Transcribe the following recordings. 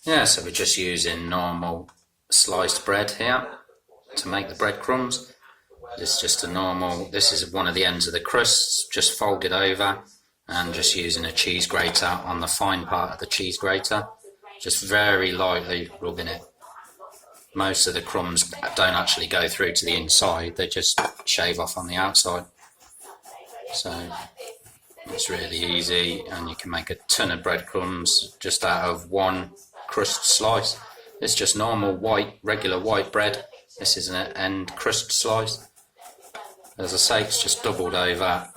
Yeah, so we're just using normal sliced bread here to make the breadcrumbs. It's just a normal, this is one of the ends of the crusts, just folded over, and just using a cheese grater on the fine part of the cheese grater, just very lightly rubbing it. Most of the crumbs don't actually go through to the inside, they just shave off on the outside. So it's really easy, and you can make a ton of breadcrumbs just out of one crust slice. It's just normal white, regular white bread. This is an end crust slice. As I say, it's just doubled over,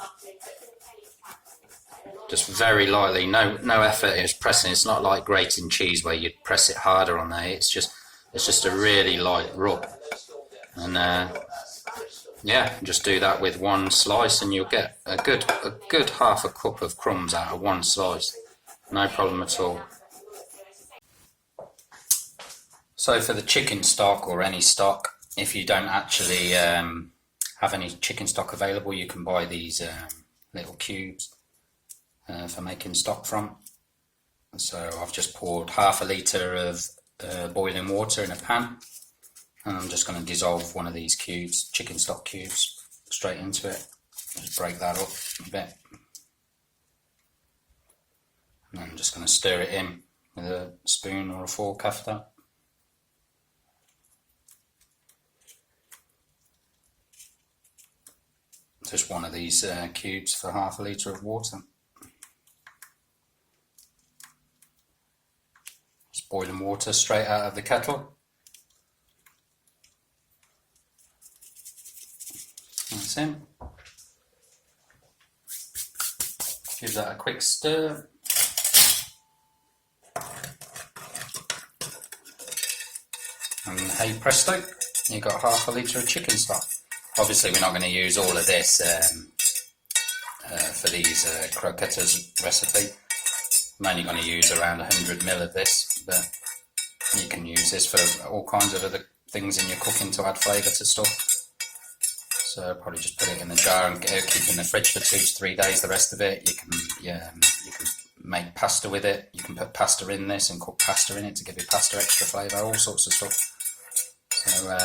just very lightly, no effort is pressing. It's not like grating cheese where you'd press it harder on there. It's just a really light rub, and yeah, just do that with one slice, and you'll get a good half a cup of crumbs out of one slice. No problem at all. So for the chicken stock, or any stock, if you don't actually have any chicken stock available, you can buy these little cubes for making stock from. So I've just poured half a litre of boiling water in a pan, and I'm just going to dissolve one of these cubes, chicken stock cubes, straight into it. Just break that up a bit, and I'm just going to stir it in with a spoon or a fork after. Just one of these cubes for half a litre of water. Just boiling water straight out of the kettle. That's in. Give that a quick stir. And hey presto, you've got half a litre of chicken stock. Obviously we're not going to use all of this for these croquetas recipe. I'm only going to use around 100ml of this, but you can use this for all kinds of other things in your cooking to add flavour to stuff. So probably just put it in the jar and keep it in the fridge for 2 to 3 days. The rest of it, you can make pasta with it. You can put pasta in this and cook pasta in it to give your pasta extra flavour, all sorts of stuff. So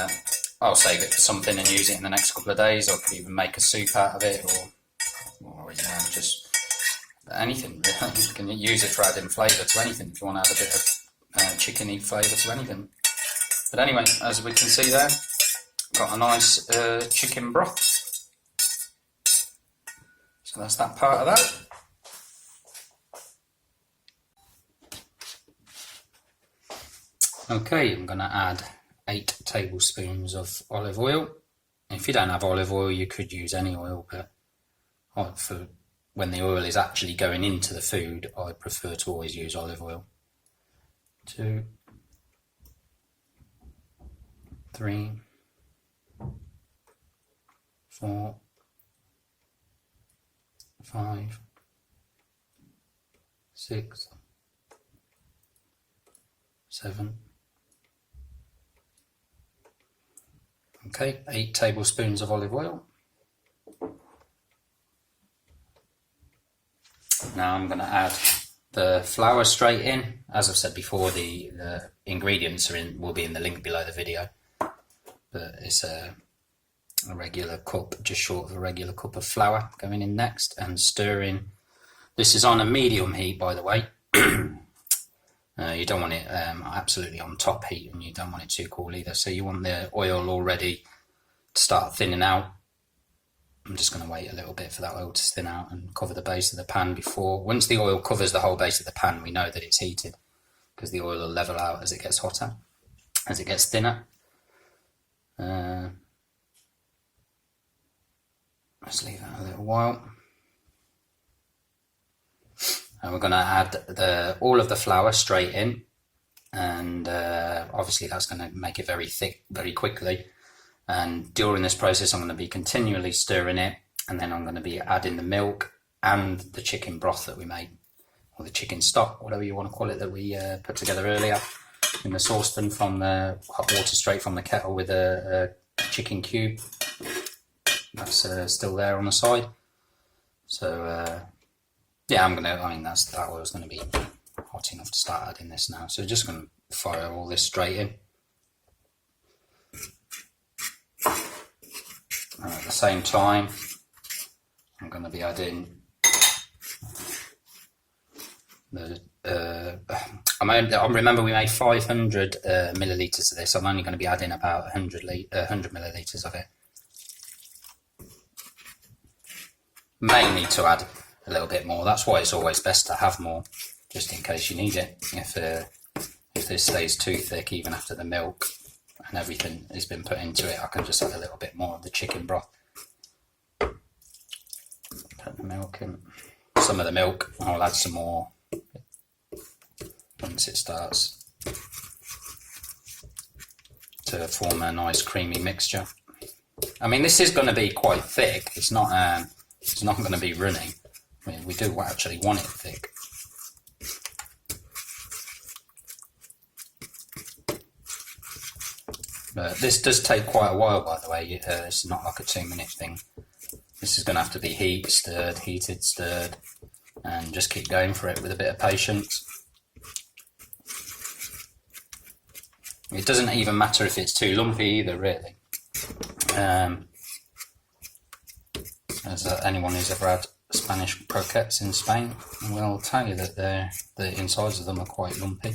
I'll save it for something and use it in the next couple of days, or could even make a soup out of it, or just anything really. You can use it for adding flavour to anything if you want to add a bit of chickeny flavour to anything. But anyway, as we can see there, got a nice chicken broth. So that's that part of that. Okay, I'm going to add 8 tablespoons of olive oil. If you don't have olive oil, you could use any oil, but for when the oil is actually going into the food, I prefer to always use olive oil. 2, 3, 4, 5, 6, 7. Okay, 8 tablespoons of olive oil. Now I'm going to add the flour straight in. As I've said before, the ingredients will be in the link below the video. But it's a regular cup, just short of a regular cup of flour going in next, and stirring. This is on a medium heat, by the way. You don't want it absolutely on top heat, and you don't want it too cool either. So you want the oil already to start thinning out. I'm just going to wait a little bit for that oil to thin out and cover the base of the pan before. Once the oil covers the whole base of the pan, we know that it's heated, because the oil will level out as it gets hotter, as it gets thinner. Let's leave that a little while. And we're going to add all of the flour straight in, and obviously that's going to make it very thick very quickly. And during this process I'm going to be continually stirring it, and then I'm going to be adding the milk and the chicken broth that we made, or the chicken stock, whatever you want to call it, that we put together earlier in the saucepan from the hot water straight from the kettle, with a chicken cube that's still there on the side. So yeah, that oil's going to be hot hot enough to start adding this now. So we're just going to fire all this straight in. And at the same time, I'm going to be adding the I remember we made 500 millilitres of this. I'm only going to be adding about 100 millilitres of it. May need to add a little bit more. That's why it's always best to have more, just in case you need it. If this stays too thick, even after the milk and everything has been put into it, I can just add a little bit more of the chicken broth. Put the milk in. Some of the milk, I'll add some more once it starts to form a nice creamy mixture. I mean, this is going to be quite thick. It's not going to be runny. I mean, we do actually want it thick. But this does take quite a while, by the way. It's not like a 2-minute thing. This is going to have to be heated, stirred, and just keep going for it with a bit of patience. It doesn't even matter if it's too lumpy either, really. As anyone who's ever had Spanish croquettes in Spain will tell you that the insides of them are quite lumpy.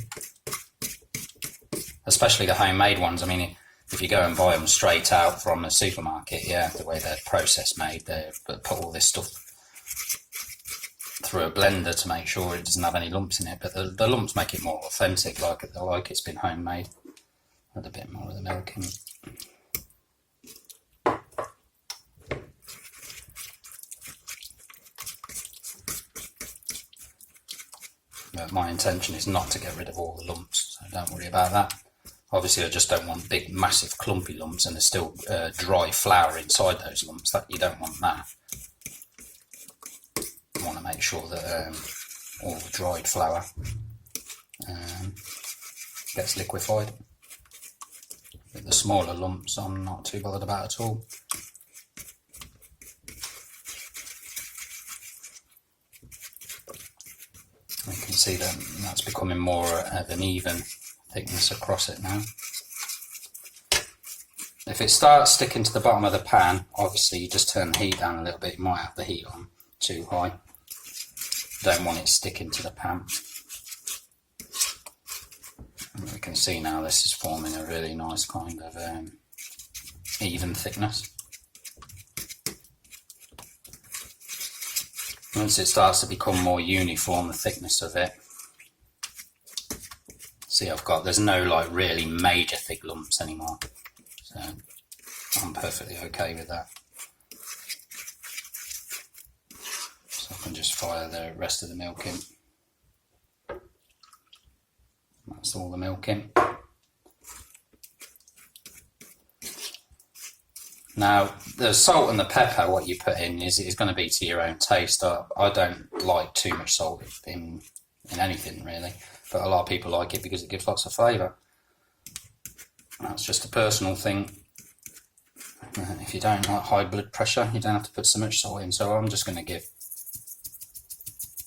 Especially the homemade ones. I mean, if you go and buy them straight out from a supermarket, yeah, the way they're process made, they put all this stuff through a blender to make sure it doesn't have any lumps in it. But the lumps make it more authentic, like it's been homemade. Add a bit more of the milk in. But my intention is not to get rid of all the lumps, so don't worry about that. Obviously, I just don't want big, massive, clumpy lumps, and there's still dry flour inside those lumps. That you don't want that. You want to make sure that all the dried flour gets liquefied. But the smaller lumps, I'm not too bothered about at all. You can see that that's becoming more of an even thickness across it now. If it starts sticking to the bottom of the pan, obviously you just turn the heat down a little bit. You might have the heat on too high. Don't want it sticking to the pan. And we can see now this is forming a really nice kind of even thickness. Once it starts to become more uniform, the thickness of it, see there's no like really major thick lumps anymore, so I'm perfectly okay with that. So I can just fire the rest of the milk in. That's all the milk in. Now, the salt and the pepper, what you put in, is going to be to your own taste. I don't like too much salt in anything, really. But a lot of people like it because it gives lots of flavour. That's just a personal thing. If you don't like high blood pressure, you don't have to put so much salt in. So I'm just going to give...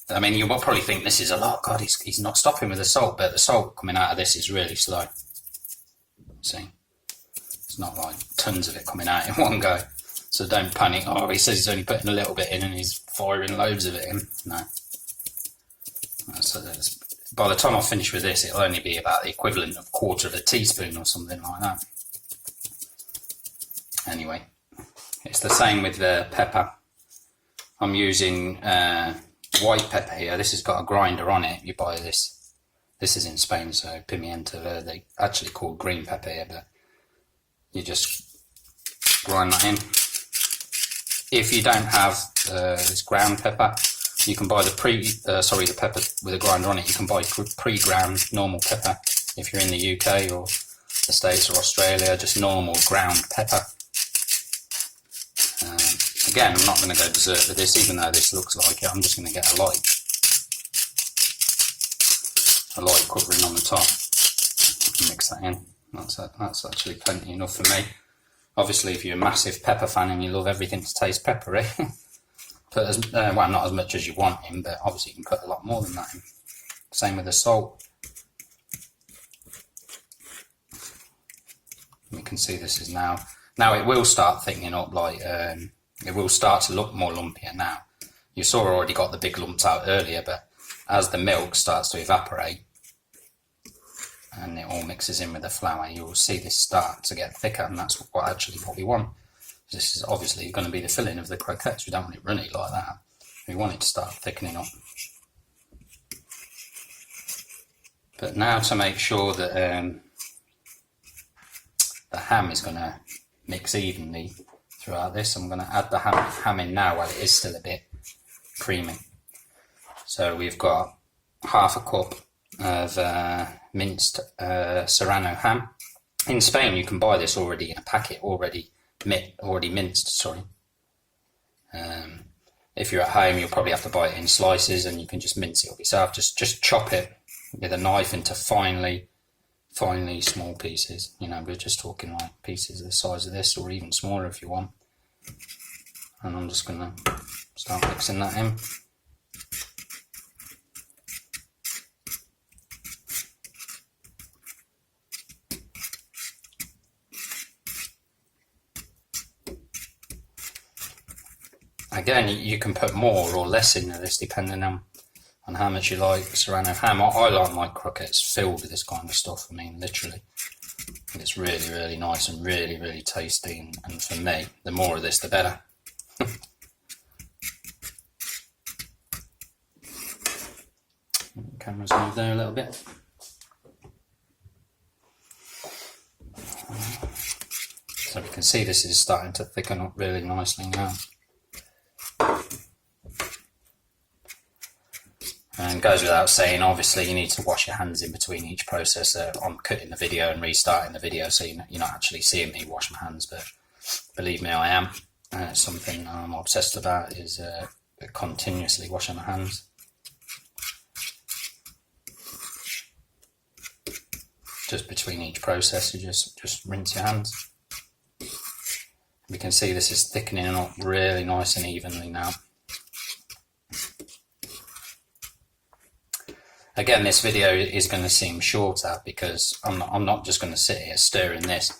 I mean, you'll probably think this is a lot. God, he's not stopping with the salt. But the salt coming out of this is really slow. See? It's not like tons of it coming out in one go. So don't panic. Oh, he says he's only putting a little bit in and he's firing loads of it in. No. So by the time I finish with this, it'll only be about the equivalent of 1/4 of a teaspoon or something like that. Anyway, it's the same with the pepper. I'm using white pepper here. This has got a grinder on it. You buy this. This is in Spain, so pimienta verde. Actually called green pepper here, but you just grind that in. If you don't have this ground pepper, you can buy the pepper with a grinder on it. You can buy pre-ground normal pepper if you're in the UK or the States or Australia, just normal ground pepper. Again, I'm not going to go berserk with this, even though this looks like it. I'm just going to get a light covering on the top. Mix that in. That's actually plenty enough for me. Obviously, if you're a massive pepper fan and you love everything to taste peppery, put not as much as you want in, but obviously you can put a lot more than that in. Same with the salt. You can see this is now it will start thickening up, like it will start to look more lumpier now. You saw I already got the big lumps out earlier, but as the milk starts to evaporate and it all mixes in with the flour, you will see this start to get thicker, and that's what we want. This is obviously going to be the filling of the croquettes. We don't want it runny like that. We want it to start thickening up. But now, to make sure that the ham is going to mix evenly throughout this, I'm going to add the ham in now while it is still a bit creamy. So we've got half a cup of minced Serrano ham. In Spain you can buy this already in a packet, already minced, sorry. If you're at home, you'll probably have to buy it in slices, and you can just mince it up yourself. Just chop it with a knife into finely small pieces. You know, we're just talking like pieces the size of this, or even smaller if you want. And I'm just gonna start mixing that in. Again, you can put more or less into this depending on how much you like Serrano ham. I like my croquettes filled with this kind of stuff. I mean, literally. It's really, really nice and really, really tasty. And for me, the more of this, the better. Camera's moved there a little bit. So we can see this is starting to thicken up really nicely now. And it goes without saying, obviously you need to wash your hands in between each process. I'm cutting the video and restarting the video, so you're not actually seeing me wash my hands, but believe me, I am. It's something I'm obsessed about, is continuously washing my hands. Just between each process, you just rinse your hands. We can see this is thickening up really nice and evenly now. Again, this video is going to seem shorter because I'm not just going to sit here stirring this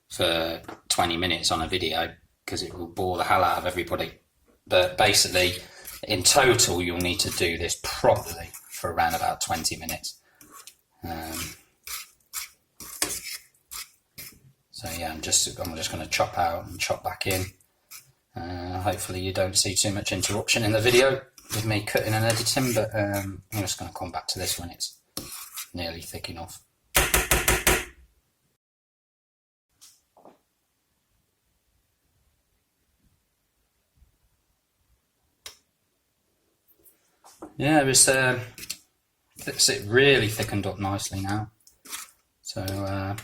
for 20 minutes on a video, because it will bore the hell out of everybody. But basically, in total, you'll need to do this properly for around about 20 minutes. So yeah, I'm just going to chop out and chop back in. Hopefully you don't see too much interruption in the video with me cutting and editing, but I'm just going to come back to this when it's nearly thick enough. Yeah, it's really thickened up nicely now. So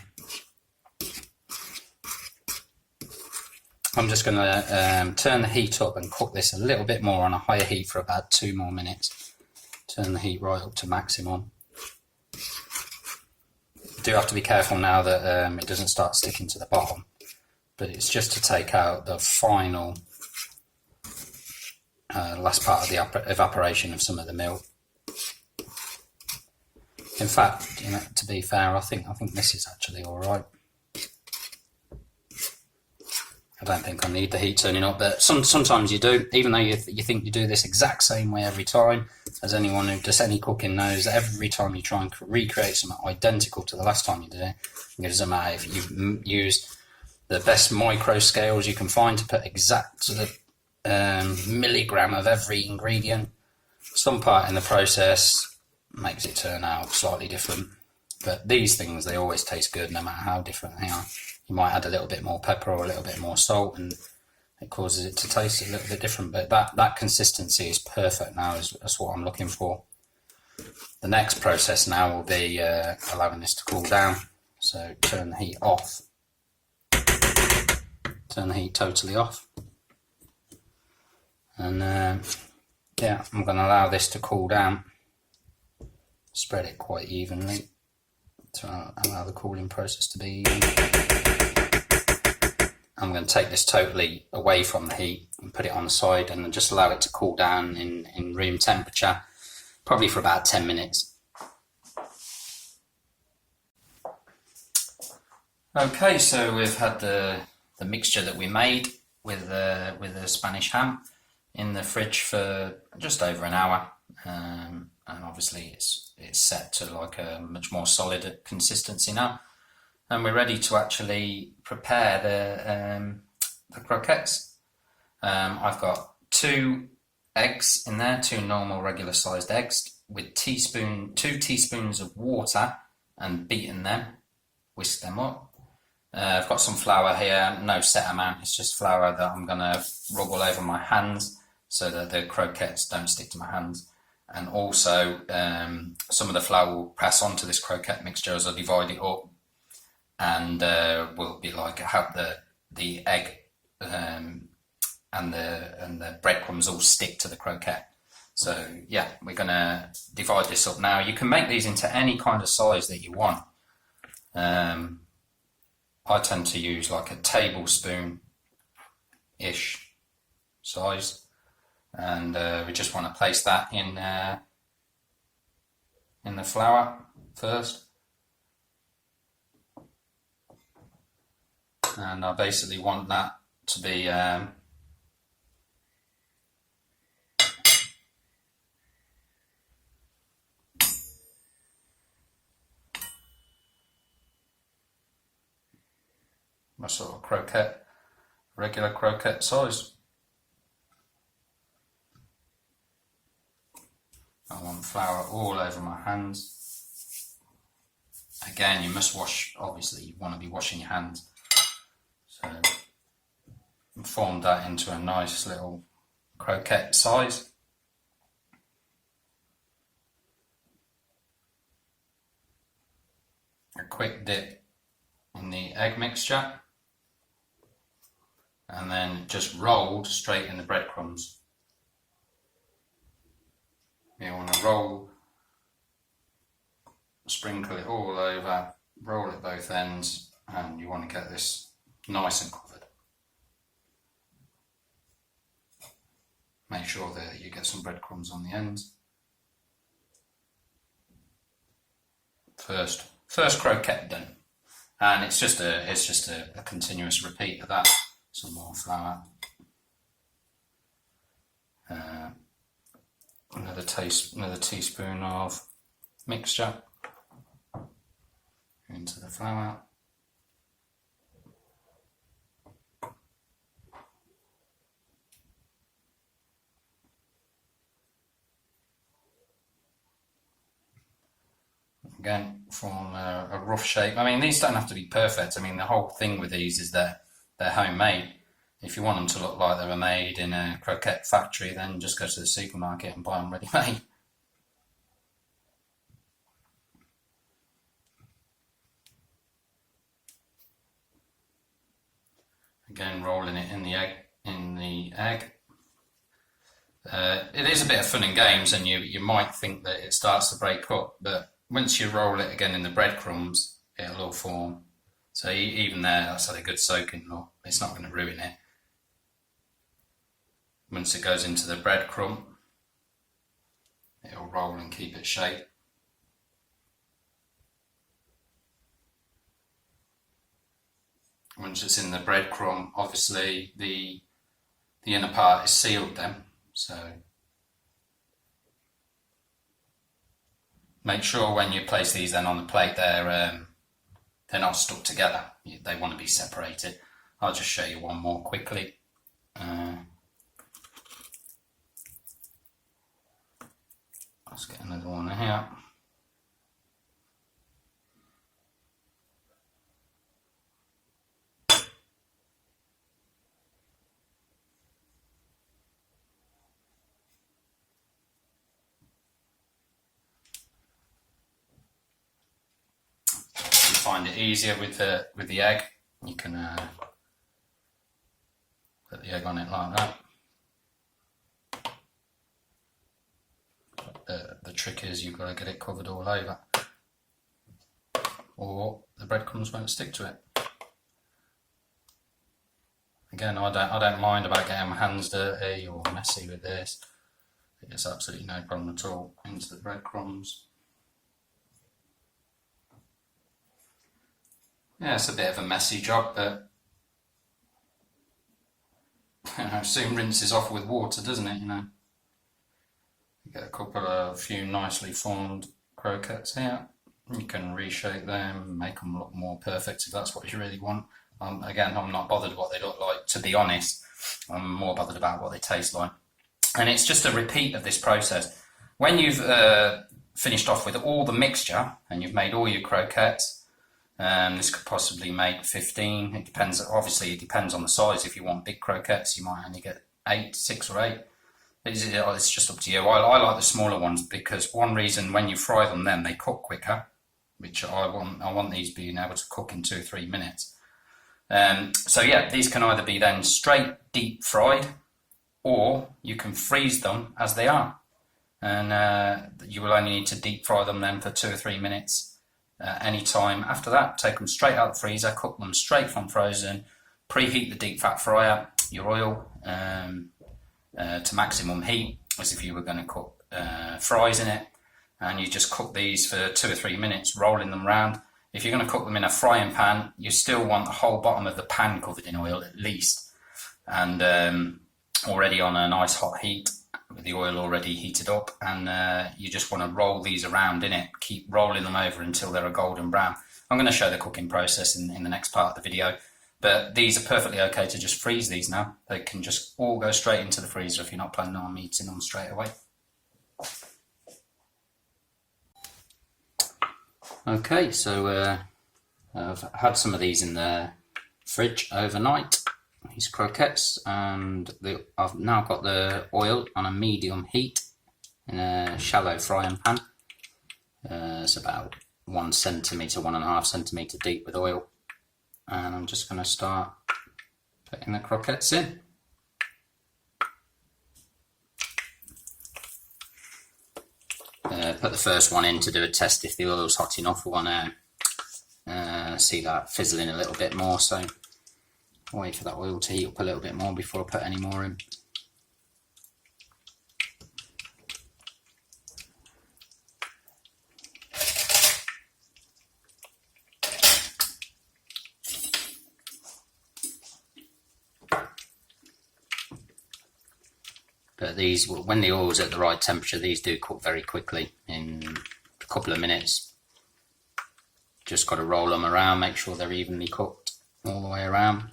I'm just going to turn the heat up and cook this a little bit more on a higher heat for about 2 more minutes. Turn the heat right up to maximum. Do have to be careful now that it doesn't start sticking to the bottom, but it's just to take out the final last part of the evaporation of some of the milk. In fact, you know, to be fair, I think this is actually all right. I don't think I need the heat turning up, but sometimes you do. Even though you think you do this exact same way every time, as anyone who does any cooking knows, every time you try and recreate something identical to the last time you did it, it doesn't matter if you've used the best micro scales you can find to put exact to the milligram of every ingredient. Some part in the process makes it turn out slightly different, but these things, they always taste good no matter how different they are. You might add a little bit more pepper or a little bit more salt, and it causes it to taste a little bit different, but that consistency is perfect now. That's what I'm looking for. The next process now will be allowing this to cool down. So turn the heat off. Turn the heat totally off. And yeah, I'm going to allow this to cool down. Spread it quite evenly to allow the cooling process to be even. I'm going to take this totally away from the heat and put it on the side and just allow it to cool down in room temperature, probably for about 10 minutes. Okay, so we've had the mixture that we made with the Spanish ham in the fridge for just over an hour, and obviously it's set to like a much more solid consistency now, and we're ready to actually prepare the croquettes. I've got 2 eggs in there, 2 normal regular sized eggs with 2 teaspoons of water, and beaten them, whisk them up. I've got some flour here, no set amount, it's just flour that I'm going to rub all over my hands so that the croquettes don't stick to my hands. And also some of the flour will press onto this croquette mixture as I divide it up, and will be like have the egg and the breadcrumbs all stick to the croquette. So yeah, we're going to divide this up now. You can make these into any kind of size that you want. I tend to use like a tablespoon-ish size, and we just want to place that in the flour first. And I basically want that to be my sort of croquette, regular croquette size. I want flour all over my hands. Again, you must wash, obviously you want to be washing your hands. So form that into a nice little croquette size. A quick dip in the egg mixture, and then just rolled straight in the breadcrumbs. You want to roll, sprinkle it all over, roll it both ends, and you want to get this nice and covered. Make sure that you get some breadcrumbs on the ends. First croquette done, and it's just a continuous repeat of that. Some more flour, another teaspoon of mixture into the flour. Again, form a rough shape. I mean, these don't have to be perfect. I mean, the whole thing with these is that they're homemade. If you want them to look like they were made in a croquette factory, then just go to the supermarket and buy them ready-made. Again, rolling it in the egg. It is a bit of fun and games, and you might think that it starts to break up, but once you roll it again in the breadcrumbs, it'll all form. So even there, that's had a good soaking. It's not going to ruin it. Once it goes into the breadcrumb, it'll roll and keep its shape. Once it's in the breadcrumb, obviously the inner part is sealed then, so make sure when you place these then on the plate they're not stuck together. They want to be separated. I'll just show you one more quickly. Let's get another one here. Find it easier with the egg, you can put the egg on it like that. The trick is you've got to get it covered all over, or the breadcrumbs won't stick to it. Again, I don't mind about getting my hands dirty or messy with this. It's absolutely no problem at all. Into the breadcrumbs. Yeah, it's a bit of a messy job, but soon rinses off with water, doesn't it? You get a few nicely formed croquettes here. You can reshape them, make them look more perfect if that's what you really want. Again, I'm not bothered what they look like, to be honest. I'm more bothered about what they taste like. And it's just a repeat of this process. When you've finished off with all the mixture and you've made all your croquettes, this could possibly make 15. It depends. Obviously, it depends on the size. If you want big croquettes, you might only get 6 or 8. It's just up to you. I like the smaller ones because one reason, when you fry them, then they cook quicker, which I want these being able to cook in 2-3 minutes. So yeah, these can either be then straight deep fried, or you can freeze them as they are, and you will only need to deep fry them then for 2 or 3 minutes. Any time after that, take them straight out of the freezer, cook them straight from frozen, preheat the deep fat fryer, your oil to maximum heat, as if you were going to cook fries in it, and you just cook these for 2 or 3 minutes, rolling them round. If you're going to cook them in a frying pan, you still want the whole bottom of the pan covered in oil at least, and already on a nice hot heat with the oil already heated up, and you just want to roll these around in it, keep rolling them over until they're a golden brown. I'm going to show the cooking process in the next part of the video, but these are perfectly okay to just freeze these now. They can just all go straight into the freezer if you're not planning on eating them straight away. Okay, so I've had some of these in the fridge overnight, these croquettes, and I've now got the oil on a medium heat in a shallow frying pan. It's about 1 centimetre, 1.5 centimetre deep with oil, and I'm just going to start putting the croquettes in. Put the first one in to do a test if the oil's hot enough. I want to see that fizzling a little bit more, so I'll wait for that oil to heat up a little bit more before I put any more in. But these, when the oil's at the right temperature, these do cook very quickly, in a couple of minutes. Just got to roll them around, make sure they're evenly cooked all the way around.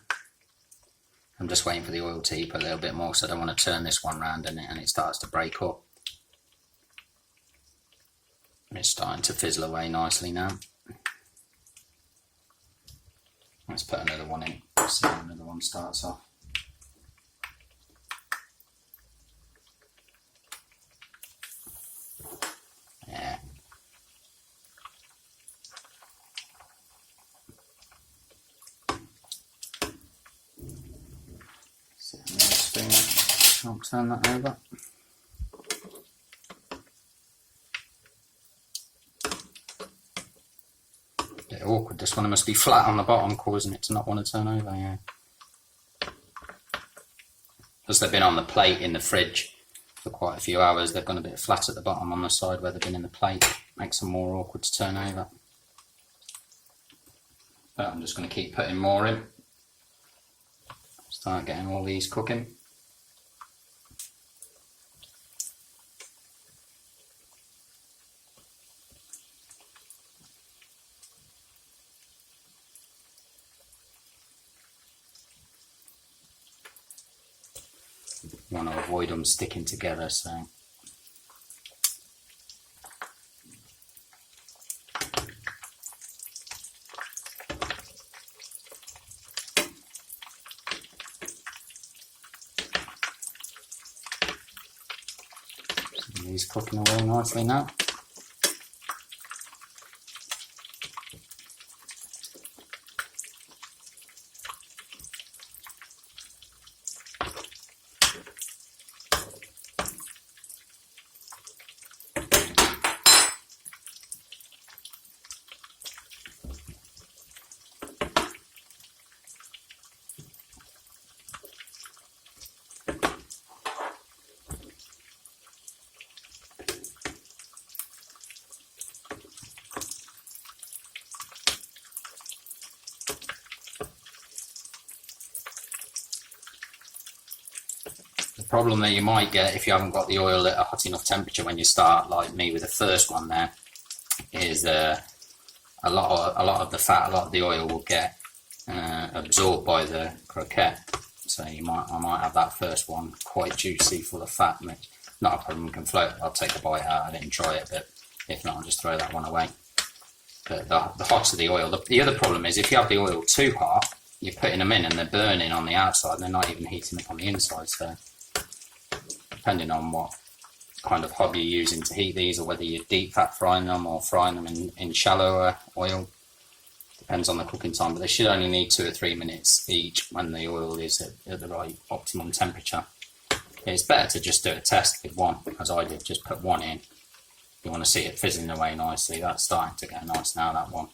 I'm just waiting for the oil to heat up a little bit more, so I don't want to turn this one round and it starts to break up. And it's starting to fizzle away nicely now. Let's put another one in, see how another one starts off. Yeah. I'll turn that over. Bit awkward, this one must be flat on the bottom, causing it to not want to turn over, yeah. Because they've been on the plate in the fridge for quite a few hours, they've gone a bit flat at the bottom on the side where they've been in the plate. Makes them more awkward to turn over. But I'm just going to keep putting more in. Start getting all these cooking. Want to avoid them sticking together, so these cooking away nicely now. problem that you might get if you haven't got the oil at a hot enough temperature when you start, like me with the first one there, is a lot of the fat, a lot of the oil will get absorbed by the croquette. So I might have that first one quite juicy, full of fat. Not a problem, can float. I'll take a bite out of it and try it, but if not, I'll just throw that one away. But the hotter the oil, the other problem is if you have the oil too hot, you're putting them in and they're burning on the outside and they're not even heating up on the inside. So depending on what kind of hob you're using to heat these, or whether you're deep fat frying them or frying them in shallower oil, depends on the cooking time, but they should only need 2 or 3 minutes each when the oil is at the right optimum temperature. It's better to just do a test with one, as I did, just put one in. You want to see it fizzling away nicely. That's starting to get nice now, that one.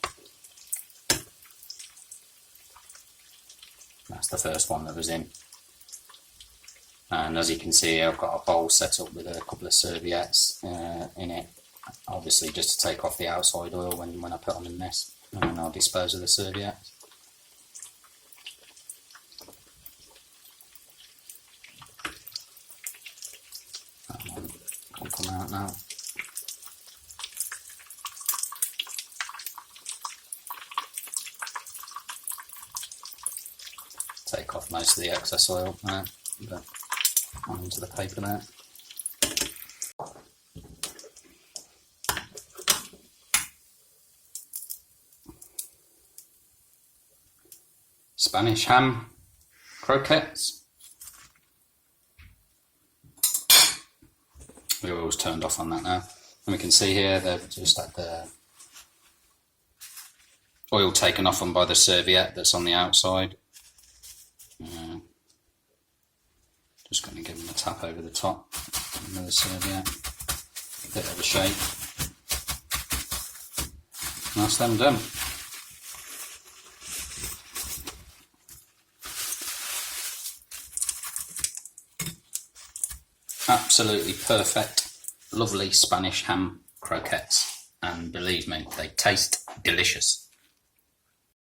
That's the first one that was in. And as you can see, I've got a bowl set up with a couple of serviettes in it, obviously just to take off the outside oil when I put them in this, and then I'll dispose of the serviettes. That one can come out now. Take off most of the excess oil there, but onto the paper there. Spanish ham croquettes. The oil's turned off on that now, and we can see here they've just had the oil taken off them by the serviette that's on the outside. Just going to give them a tap over the top, another serviette, bit of a shake. That's them done. Absolutely perfect, lovely Spanish ham croquettes, and believe me, they taste delicious.